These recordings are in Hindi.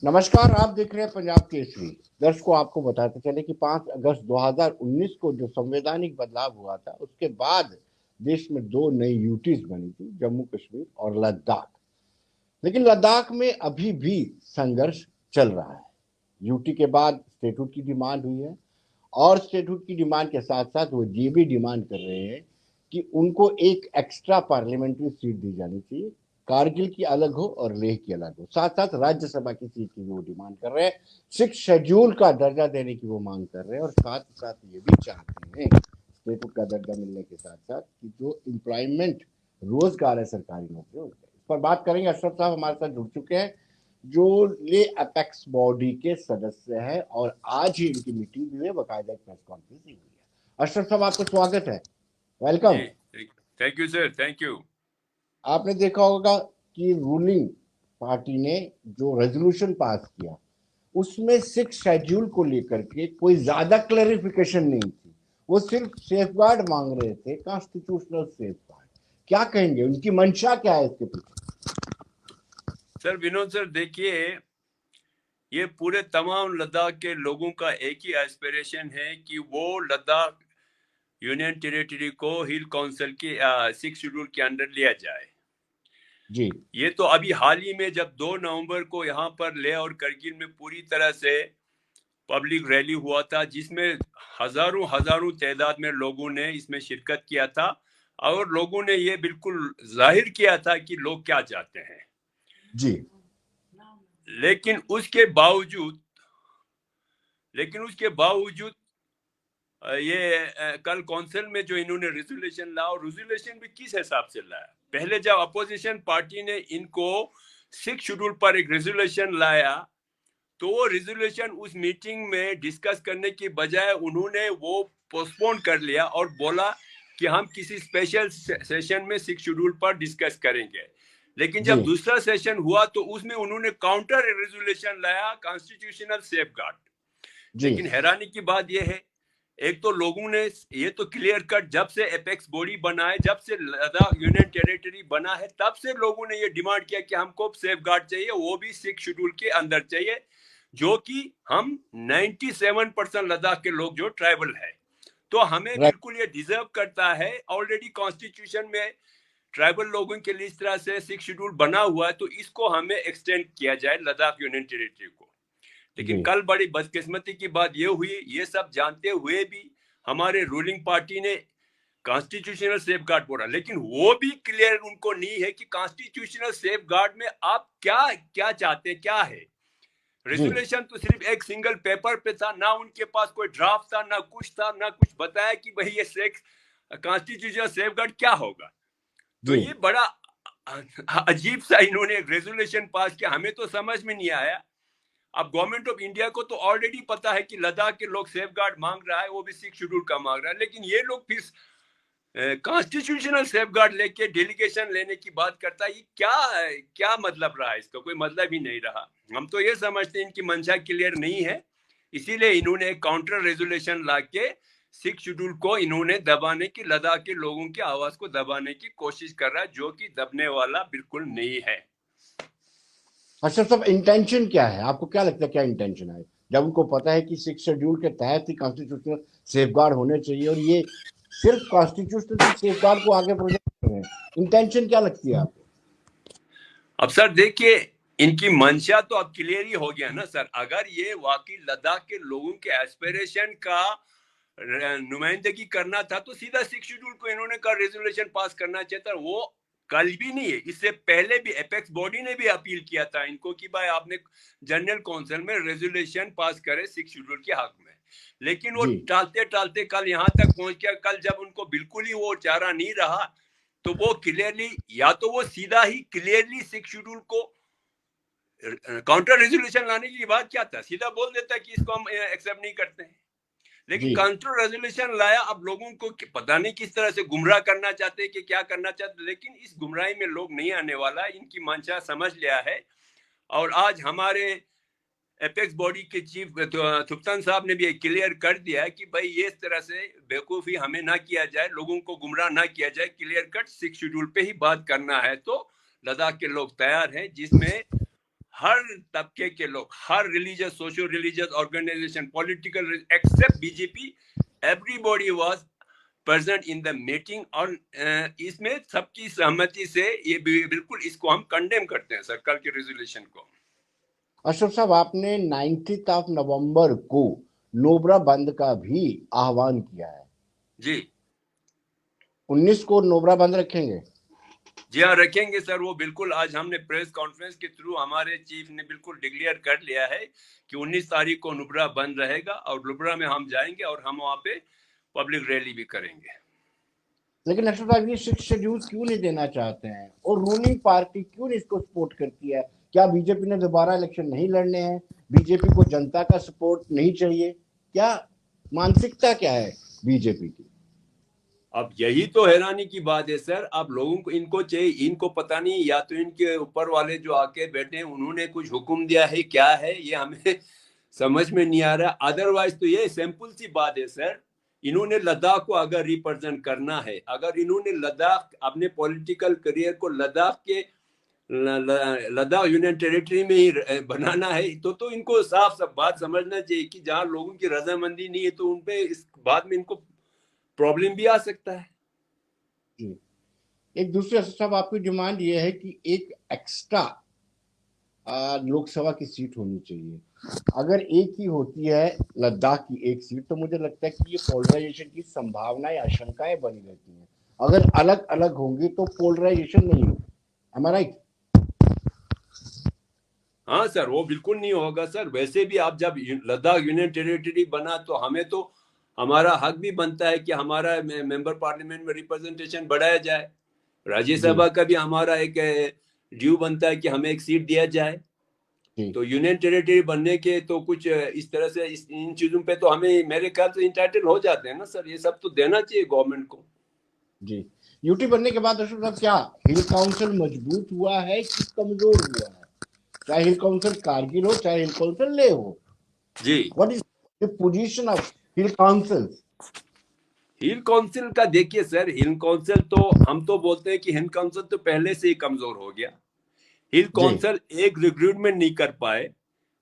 नमस्कार, आप देख रहे हैं पंजाब केसरी। दर्शकों, आपको बताते चले कि 5 अगस्त 2019 को जो संवैधानिक बदलाव हुआ था, उसके बाद देश में दो नई यूटीज बनी थी, जम्मू कश्मीर और लद्दाख। लेकिन लद्दाख में अभी भी संघर्ष चल रहा है। यूटी के बाद स्टेटहुड की डिमांड हुई है और स्टेटहुड की डिमांड के साथ साथ वो ये भी डिमांड कर रहे हैं कि उनको एक एक्स्ट्रा पार्लियामेंट्री सीट दी जानी चाहिए। कारगिल की अलग हो और लेह की अलग हो। साथ साथ राज्यसभा की सीट की वो डिमांड कर रहे हैं। 6 शेड्यूल का दर्जा देने की वो मांग कर रहे हैं और साथ साथ ये भी चाहते हैं स्टेटहुड का दर्जा मिलने के साथ साथ कि जो एम्प्लॉयमेंट रोजगार है सरकारी नौकरियों, इस पर बात करेंगे। अशरफ साहब हमारे साथ जुड़ चुके हैं, जो ये अपेक्स बॉडी के सदस्य हैं और आज ही इनकी मीटिंग हुई है, बाकायदा प्रेस कॉन्फ्रेंस हुई है। अशरफ साहब, आपका स्वागत है, वेलकम। जी, thank you sir, thank you. आपने देखा होगा कि रूलिंग पार्टी ने जो रेजोल्यूशन पास किया, उसमें 6 शेड्यूल को लेकर के कोई ज्यादा क्लैरिफिकेशन नहीं थी। वो सिर्फ सेफगार्ड मांग रहे थे, कॉन्स्टिट्यूशनल सेफगार्ड। क्या कहेंगे, उनकी मंशा क्या है इसके पीछे? सर विनोद सर, देखिए, ये पूरे तमाम लद्दाख के लोगों का एक ही एस्पिरेशन है कि वो लद्दाख यूनियन टेरिटरी को हिल काउंसिल के 6 शेड्यूल के अंडर लिया जाए। जी, ये तो अभी हाल ही में जब 2 नवंबर को यहाँ पर लेह और करगिल में पूरी तरह से पब्लिक रैली हुआ था, जिसमें हजारों हजारों तादाद में लोगों ने इसमें शिरकत किया था और लोगों ने ये बिल्कुल जाहिर किया था कि लोग क्या चाहते हैं। जी, लेकिन उसके बावजूद ये कल काउंसिल में जो इन्होंने रेजोल्यूशन लाया, और रेजोल्यूशन भी किस हिसाब से लाया। पहले जब अपोजिशन पार्टी ने इनको 6 शेड्यूल पर एक रेजोल्यूशन लाया, तो वो रेजोल्यूशन उस मीटिंग में डिस्कस करने की बजाय उन्होंने वो पोस्टपोन कर लिया और बोला कि हम किसी स्पेशल सेशन में 6 शेड्यूल पर डिस्कस करेंगे। लेकिन जब दूसरा सेशन हुआ तो उसमें उन्होंने काउंटर रेजोल्यूशन लाया, कॉन्स्टिट्यूशनल सेफगार्ड। लेकिन हैरानी की बात यह है, एक तो लोगों ने ये तो क्लियर कट, जब से एपेक्स बॉडी बना है, जब से लद्दाख यूनियन टेरिटरी बना है, तब से लोगों ने ये डिमांड किया कि हमको सेफगार्ड चाहिए, वो भी 6 शेड्यूल के अंदर चाहिए, जो कि हम 97% लद्दाख के लोग जो ट्राइबल है, तो हमें बिल्कुल ये डिजर्व करता है। ऑलरेडी कॉन्स्टिट्यूशन में ट्राइबल लोगों के लिए इस तरह से 6 शेड्यूल बना हुआ है, तो इसको हमें एक्सटेंड किया जाए लद्दाख यूनियन टेरिटरी को। लेकिन कल बड़ी बदकिस्मती की बात ये हुई, ये सब जानते हुए भी हमारे रूलिंग पार्टी ने कॉन्स्टिट्यूशनल सेफगार्ड बोला, लेकिन वो भी क्लियर उनको नहीं है कि कॉन्स्टिट्यूशनल सेफगार्ड में आप क्या क्या चाहते, क्या है। रेजोल्यूशन तो सिर्फ एक सिंगल पेपर पे था, ना उनके पास कोई ड्राफ्ट था, ना कुछ था, ना कुछ बताया कि भाई ये कॉन्स्टिट्यूशनल सेफगार्ड क्या होगा। तो ये बड़ा अजीब सा इन्होंने रेजोल्यूशन पास किया, हमें तो समझ में नहीं आया। अब गवर्नमेंट ऑफ इंडिया को तो ऑलरेडी पता है कि लद्दाख के लोग सेफगार्ड मांग रहा है, वो भी 6 शेड्यूल का मांग रहा है, लेकिन ये लोग फिर कॉन्स्टिट्यूशनल सेफगार्ड लेके डेलीगेशन लेने की बात करता है। ये क्या मतलब रहा है, इसका कोई मतलब ही नहीं रहा। हम तो ये समझते हैं इनकी मंशा क्लियर नहीं है, इसीलिए इन्होंने एक काउंटर रेजोल्यूशन लाके 6 शेड्यूल को इन्होंने दबाने की, लद्दाख के लोगों की आवाज को दबाने की कोशिश कर रहा है, जो कि दबने वाला बिल्कुल नहीं है। अच्छा, सब इंटेंशन क्या है? आपको क्या लगता है, क्या इंटेंशन है, जब उनको पता है कि 6 शेड्यूल के तहत ही कॉन्स्टिट्यूशनल सेफगार्ड होने चाहिए और ये सिर्फ कॉन्स्टिट्यूशनल सेफगार्ड को आगे प्रोजेक्ट कर रहे हैं? इंटेंशन क्या लगती है आपको? अब सर देखिए, इनकी मंशा तो अब क्लियर ही हो गया ना सर। अगर ये वाकई लद्दाख के लोगों के एस्पिरेशन का नुमाइंदगी करना था, तो सीधा 6 शेड्यूल को इन्होंने का रेजोल्यूशन पास करना चाहिए था। वो कल भी नहीं है, इससे पहले भी एपेक्स बॉडी ने भी अपील किया था इनको कि भाई आपने जनरल काउंसिल में रेजोल्यूशन पास करे 6 शेड्यूल के हक में। लेकिन वो टालते टालते कल यहाँ तक पहुंच गया। कल जब उनको बिल्कुल ही वो चारा नहीं रहा, तो वो क्लियरली, या तो वो सीधा ही क्लियरली 6 शेड्यूल को काउंटर रेजोल्यूशन लाने की बात क्या था, सीधा बोल देता कि इसको हम एक्सेप्ट नहीं करते हैं। लेकिन काउंटर रेजोल्यूशन लाया। अब लोगों को पता नहीं किस तरह से गुमराह करना चाहते हैं कि क्या करना चाहते, लेकिन इस गुमराही में लोग नहीं आने वाला, इनकी मंशा समझ लिया है। और आज हमारे एपेक्स बॉडी के चीफ थुप्तन साहब ने भी क्लियर कर दिया है कि भाई ये इस तरह से बेवकूफ़ी हमें ना किया जाए, लोगों को गुमराह ना किया जाए, क्लियर कट 6 शेड्यूल पे ही बात करना है। तो लद्दाख के लोग तैयार हैं, जिसमें हर तबके के लोग, हर religious, socio religious organisation, political, except BJP, everybody was present in the meeting. और इसमें सबकी सहमति से ये बिल्कुल इसको हम कंडेम करते हैं सर, कल के रेजोल्यूशन को। अशरफ साहब, आपने 19 नवंबर को नोबरा बंद का भी आह्वान किया है। जी 19 को नोबरा बंद रखेंगे? जी हाँ, रखेंगे सर। वो बिल्कुल आज हमने प्रेस कॉन्फ्रेंस के थ्रू हमारे चीफ ने बिल्कुल डिक्लेयर कर लिया है कि 19 तारीख को नुब्रा बंद रहेगा और नुब्रा में हम जाएंगे और हम वहाँ पे पब्लिक रैली भी करेंगे। लेकिन अशरफ साहब, ये 6 शेड्यूल क्यों नहीं देना चाहते हैं और रूलिंग पार्टी क्यों नहीं इसको सपोर्ट करती है? क्या बीजेपी ने दोबारा इलेक्शन नहीं लड़ने हैं? बीजेपी को जनता का सपोर्ट नहीं चाहिए? क्या मानसिकता क्या है बीजेपी की? अब यही तो हैरानी की बात है सर। अब लोगों को, इनको चाहिए, इनको पता नहीं, या तो इनके ऊपर वाले जो आके बैठे हैं उन्होंने कुछ हुक्म दिया है, क्या है ये हमें समझ में नहीं आ रहा। अदरवाइज तो ये सिंपल सी बात है सर, इन्होंने लद्दाख को अगर रिप्रेजेंट करना है, अगर इन्होंने लद्दाख अपने पॉलिटिकल करियर को लद्दाख के लद्दाख यूनियन टेरिटरी में ही बनाना है, तो इनको साफ साफ बात समझना चाहिए कि जहां लोगों की रजामंदी नहीं है तो उनपे इस बात में इनको प्रॉब्लम भी आ सकता है। एक दूसरे साहब, आपकी डिमांड ये है कि एक एक्स्ट्रा लोकसभा की सीट होनी चाहिए। अगर एक ही होती है लद्दाख की एक सीट, तो मुझे लगता है कि ये पोलराइजेशन की संभावनाएं, आशंकाएं बनी रहती हैं। अगर अलग अलग होंगी तो पोलराइजेशन नहीं होगी। Am I right? हाँ सर, वो बिल्कुल नहीं होगा सर। वैसे भी आप जब लद्दाख यूनियन टेरिटरी बना तो हमें तो हमारा हक भी बनता है कि हमारा मेंबर पार्लियामेंट में रिप्रेजेंटेशन बढ़ाया जाए। राज्यसभा का भी हमारा एक ड्यू बनता है कि हमें एक सीट दिया जाए। तो यूनियन टेरिटरी बनने के तो कुछ इस तरह से इन चीजों पे तो हमें, मेरे ख्याल से इंटाइटल हो जाते हैं ना सर। ये सब तो देना चाहिए गवर्नमेंट को। जी, यूटी बनने के बाद अशोक साहब, क्या हिल काउंसिल मजबूत हुआ है कि कमजोर हुआ है? चाहे हिल काउंसिल कारगिल हो, चाहे हिल काउंसिल ले हो, जी, what is the position of hill council? Hill council का देखिए सर, हिल काउंसिल तो हम तो बोलते हैं कि हिल काउंसिल तो पहले से ही कमजोर हो गया। हिल काउंसिल एक रिक्रूटमेंट नहीं कर पाए,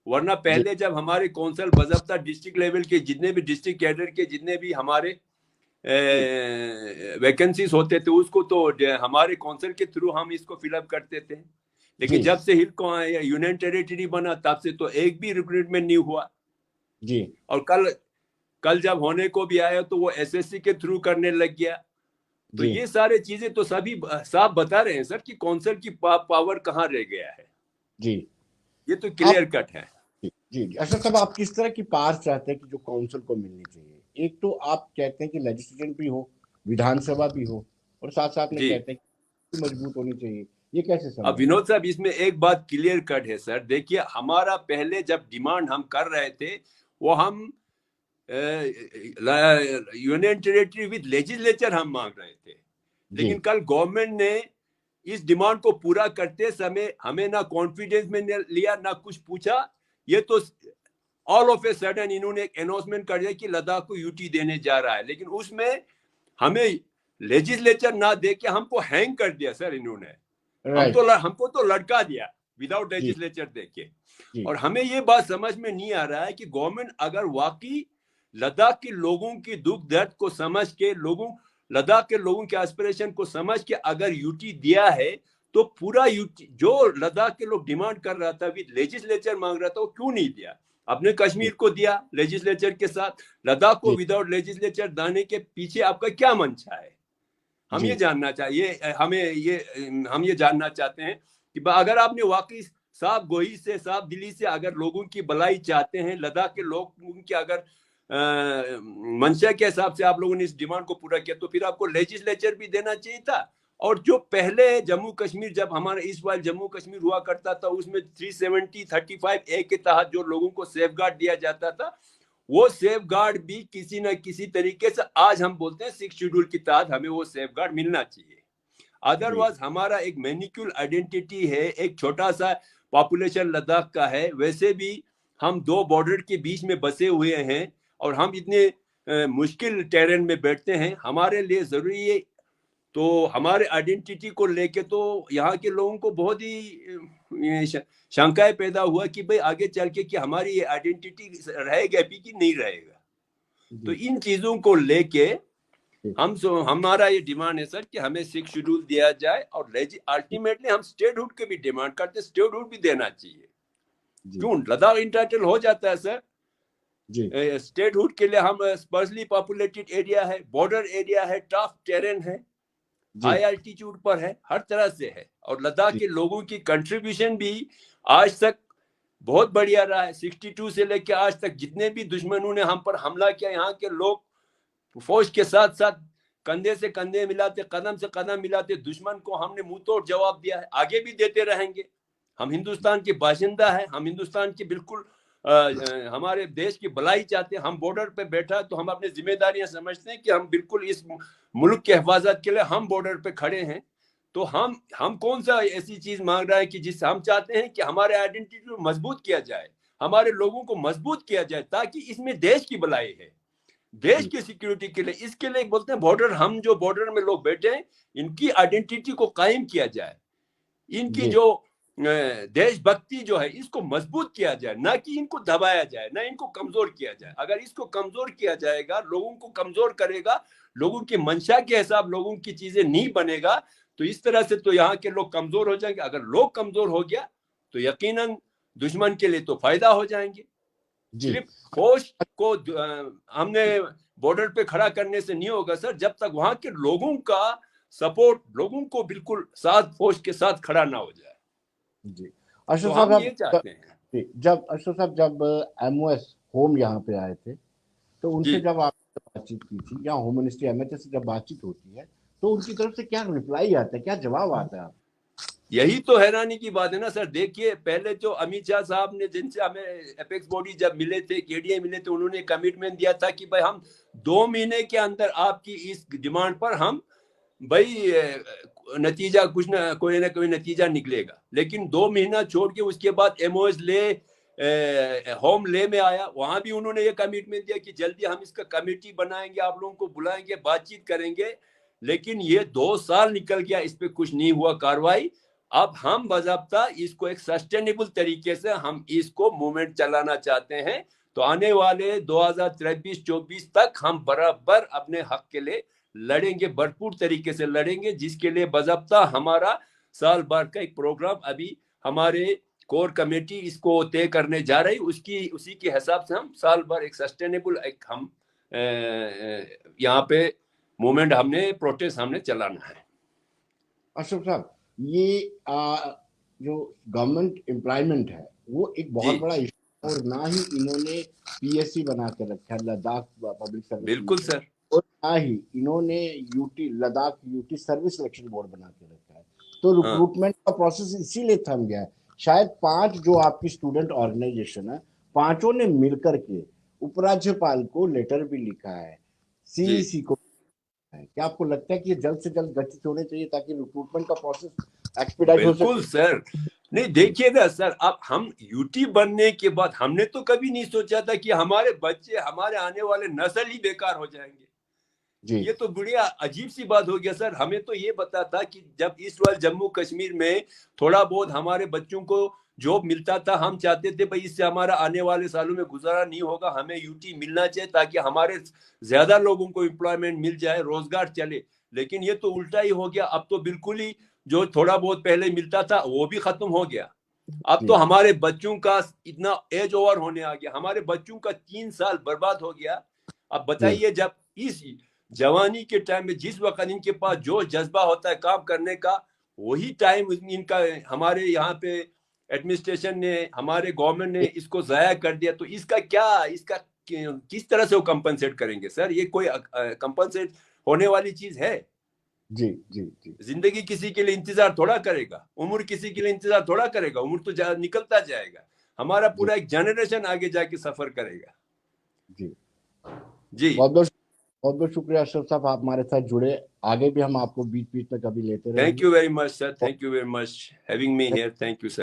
वरना पहले जब हमारे काउंसिल बजाबता डिस्ट्रिक्ट लेवल के जितने भी डिस्ट्रिक्ट कैडर के जितने भी हमारे वैकेंसीज होते थे उसको तो हमारे काउंसिल के थ्रू हम इसको फिलअप करते थे। लेकिन जब से हिल यूनियन टेरिटरी बना तब से तो एक भी रिक्रूटमेंट नहीं हुआ जी। और कल जब होने को भी आया तो वो एसएससी के थ्रू करने लग गया। तो ये सारे चीजें तो सभी साफ बता रहे हैं सर कि काउंसिल की पावर कहाँ रह गया है। जी, ये तो क्लियर कट है। जी जी। अशरफ साहब, आप किस तरह की पावर चाहते हैं कि जो काउंसिल को मिलनी चाहिए? एक तो आप कहते हैं कि लेजिस्लेशन भी हो, विधानसभा भी हो, और साथ साथ में कहते हैं कि मजबूत होनी चाहिए। ये कैसे संभव? अब विनोद साहब, इसमें एक बात क्लियर कट है सर। देखिए, हमारा पहले जब डिमांड हम कर रहे थे वो हम यूनियन टेरिटरी विद लेजिस्लेचर हम मांग रहे थे। लेकिन कल गवर्नमेंट ने इस डिमांड को पूरा करते समय हमें ना कॉन्फिडेंस में लिया, ना कुछ पूछा। ये तो ऑल ऑफ ए सडन इन्होंने एक अनाउंसमेंट कर दिया कि लद्दाख को यूटी देने जा रहा है, लेकिन उसमें हमें लेजिस्लेचर ना दे के हमको हैंग कर दिया सर इन्होंने। हमको तो लटका दिया विदाउट लेजिस्लेचर देके। और हमें ये बात समझ में नहीं आ रहा है कि गवर्नमेंट अगर वाकई लद्दाख के लोगों की दुख दर्द को समझ के, लद्दाख के लोगों के एस्पिरेशन को समझ के अगर यूटी दिया है, तो पूरा यूटी जो लद्दाख के लोग डिमांड कर रहा था, विद लेजिस्लेचर मांग रहा था, वो क्यों नहीं दिया? अपने कश्मीर को दिया लेजिस्लेचर के साथ, लद्दाख को विदाउट लेजिस्लेचर देने के पीछे आपका क्या मंशा है? हम ये जानना चाहिए, हम ये जानना चाहते हैं कि अगर आपने वाकई साफ गोई से, साफ दिली से अगर लोगों की भलाई चाहते हैं, लद्दाख के लोगों की अगर मंशा के हिसाब से आप लोगों ने इस डिमांड को पूरा किया, तो फिर आपको लेजिस्लेचर भी देना चाहिए था। और जो पहले जम्मू कश्मीर, जब हमारा इस बार जम्मू कश्मीर हुआ करता था, उसमें 370-35A के तहत जो लोगों को सेफगार्ड दिया जाता था, वो सेफगार्ड भी किसी न किसी तरीके से, आज हम बोलते हैं 6 शेड्यूल के तहत हमें वो सेफगार्ड मिलना चाहिए। अदरवाइज हमारा एक मैनिक्यूल आइडेंटिटी है, एक छोटा सा पॉपुलेशन लद्दाख का है, वैसे भी हम 2 बॉर्डर के बीच में बसे हुए हैं और हम इतने मुश्किल टेरेन में बैठते हैं। हमारे लिए जरूरी है तो हमारे आइडेंटिटी को लेके तो यहाँ के लोगों को बहुत ही शंकाएं पैदा हुआ कि भाई आगे चल के कि हमारी ये आइडेंटिटी रहेगा भी कि नहीं रहेगा। तो इन चीजों को लेके हमारा ये डिमांड है सर कि हमें 6 शेड्यूल दिया जाए, और अल्टीमेटली हम स्टेटहुड के भी डिमांड करते हैं, स्टेटहुड भी देना चाहिए। क्यों लद्दाख इंटाइटल हो जाता है सर? स्टेटहुड के लिए हम स्पर्सली पॉपुलेटेड एरिया है, बॉर्डर एरिया है, टफ टेरेन है, हाई एल्टीट्यूड पर है, हर तरह से है। और लद्दाख के लोगों की कंट्रीब्यूशन भी आज तक बहुत बढ़िया रहा है। 62 से लेकर आज तक जितने भी दुश्मनों ने हम पर हमला किया, यहाँ के लोग फौज के साथ साथ कंधे से कंधे मिलाते, कदम से कदम मिलाते, दुश्मन को हमने मुंह तोड़ जवाब दिया है, आगे भी देते रहेंगे। हम हिंदुस्तान के बाशिंदा है, हम हिंदुस्तान की बिल्कुल हमारे देश की भलाई चाहते हैं। हम बॉर्डर पे बैठा तो हम अपनी जिम्मेदारियां समझते हैं कि हम बिल्कुल इस मुल्क के हिफाजत के लिए हम बॉर्डर पे खड़े हैं। तो हम कौन सा ऐसी चीज मांग रहा है कि जिससे हम चाहते हैं कि हमारे आइडेंटिटी को मजबूत किया जाए, हमारे लोगों को मजबूत किया जाए, ताकि इसमें देश की भलाई है, देश की सिक्योरिटी के लिए। इसके लिए बोलते हैं बॉर्डर, हम जो बॉर्डर में लोग बैठे हैं इनकी आइडेंटिटी को कायम किया जाए, इनकी जो देशभक्ति जो है इसको मजबूत किया जाए, ना कि इनको दबाया जाए, ना इनको कमजोर किया जाए। अगर इसको कमजोर किया जाएगा, लोगों को कमजोर करेगा, लोगों की मंशा के हिसाब लोगों की चीजें नहीं बनेगा, तो इस तरह से तो यहाँ के लोग कमजोर हो जाएंगे। अगर लोग कमजोर हो गया तो यकीनन दुश्मन के लिए तो फायदा हो जाएंगे। सिर्फ फौज को हमने बॉर्डर पे खड़ा करने से नहीं होगा सर, जब तक वहां के लोगों का सपोर्ट, लोगों को बिल्कुल साथ फौज के साथ खड़ा ना हो जाए। जी अशोक तो साहब, हम ये चाहते हैं। जब अशोक साहब जब MOS होम यहाँ पे आए थे तो उनसे जब आपने बातचीत की थी, या होम मिनिस्ट्री MHS से जब बातचीत होती है तो उनकी तरफ से क्या रिप्लाई आता है, क्या जवाब आता है? यही तो हैरानी की बात है ना सर। देखिए पहले जो अमित शाह साहब ने, जिनसे हमें एपेक्स बॉडी जब मिले थे, KDA मिले थे, उन्होंने कमिटमेंट दिया था कि भाई हम 2 महीने के अंदर आपकी इस डिमांड पर हम भाई नतीजा कुछ ना कोई नतीजा निकलेगा। लेकिन 2 महीना छोड़ के उसके बाद MOS ले होम ले में आया, वहां भी उन्होंने ये कमिटमेंट दिया कि जल्दी हम इसका कमेटी बनाएंगे, आप लोगों को बुलाएंगे, बातचीत करेंगे। लेकिन ये 2 साल निकल गया, इस पे कुछ नहीं हुआ कार्रवाई। अब हम बाज़ाब्ता इसको एक सस्टेनेबल तरीके से हम इसको मूवमेंट चलाना चाहते हैं। तो आने वाले 2023-24 तक हम बराबर अपने हक के लिए लड़ेंगे, भरपूर तरीके से लड़ेंगे, जिसके लिए बाज़ाब्ता हमारा साल भर का एक प्रोग्राम अभी हमारे कोर कमेटी इसको तय करने जा रही, उसी के हिसाब से हम साल भर एक सस्टेनेबल एक हम यहाँ पे मूवमेंट हमने प्रोटेस्ट हमने चलाना है। अशोक साहब, ये जो गवर्नमेंट एम्प्लॉयमेंट है वो एक बहुत बड़ा इशू, और ना ही इन्होंने PSC बना के रखा है, लद्दाख पब्लिक सर्विस। बिल्कुल सर। और ना ही इन्होंने Ladakh UT service selection board बना के रखा है। तो रिक्रूटमेंट का प्रोसेस इसीलिए थम गया है। शायद 5 जो आपकी स्टूडेंट ऑर्गेनाइजेशन है, 5 ने मिलकर के उपराज्यपाल को लेटर भी लिखा है, CEC को। क्या आपको लगता है कि ये जल्द से जल्द गठित होने चाहिए ताकि रिक्रूटमेंट का प्रोसेस एक्सपीडाइट हो सके? बिल्कुल सर। नहीं देखिए ना सर, अब हम यूटी बनने के बाद हमने तो कभी नहीं सोचा था कि हमारे बच्चे, हमारे आने वाले नस्ल ही बेकार हो जाएंगे जी। ये तो बढ़िया अजीब सी बात हो गया सर। हमें तो ये पता था कि जब इस बार जम्मू कश्मीर में थोड़ा बहुत हमारे बच्चों को जॉब मिलता था, हम चाहते थे भाई इससे हमारा आने वाले सालों में गुजारा नहीं होगा, हमें यूटी मिलना चाहिए ताकि हमारे ज्यादा लोगों को एम्प्लॉयमेंट मिल जाए, रोजगार चले। लेकिन ये तो उल्टा ही हो गया। अब तो बिल्कुल ही जो थोड़ा बहुत पहले मिलता था वो भी खत्म हो गया। अब तो हमारे बच्चों का इतना एज ओवर होने आ गया, हमारे बच्चों का 3 साल बर्बाद हो गया। अब बताइए, जब इस जवानी के टाइम में जिस वक्त इनके पास जो जज्बा होता है काम करने का, वही टाइम इनका हमारे यहाँ पे एडमिनिस्ट्रेशन ने, हमारे गवर्नमेंट ने इसको जाया कर दिया। तो इसका किस तरह से वो कंपनसेट करेंगे सर? ये कोई कंपनसेट होने वाली चीज है? जी जी जी। जिंदगी किसी के लिए इंतजार थोड़ा करेगा, उम्र किसी के लिए इंतजार थोड़ा करेगा, उम्र तो निकलता जाएगा। हमारा पूरा एक जनरेशन आगे जाके सफर करेगा। जी जी। बहुत बहुत शुक्रिया अशरफ साहब, आप हमारे साथ जुड़े। आगे भी हम आपको बीच बीच में कभी लेते रहेंगे। Thank you very much sir, thank you very much having me here. Thank you sir.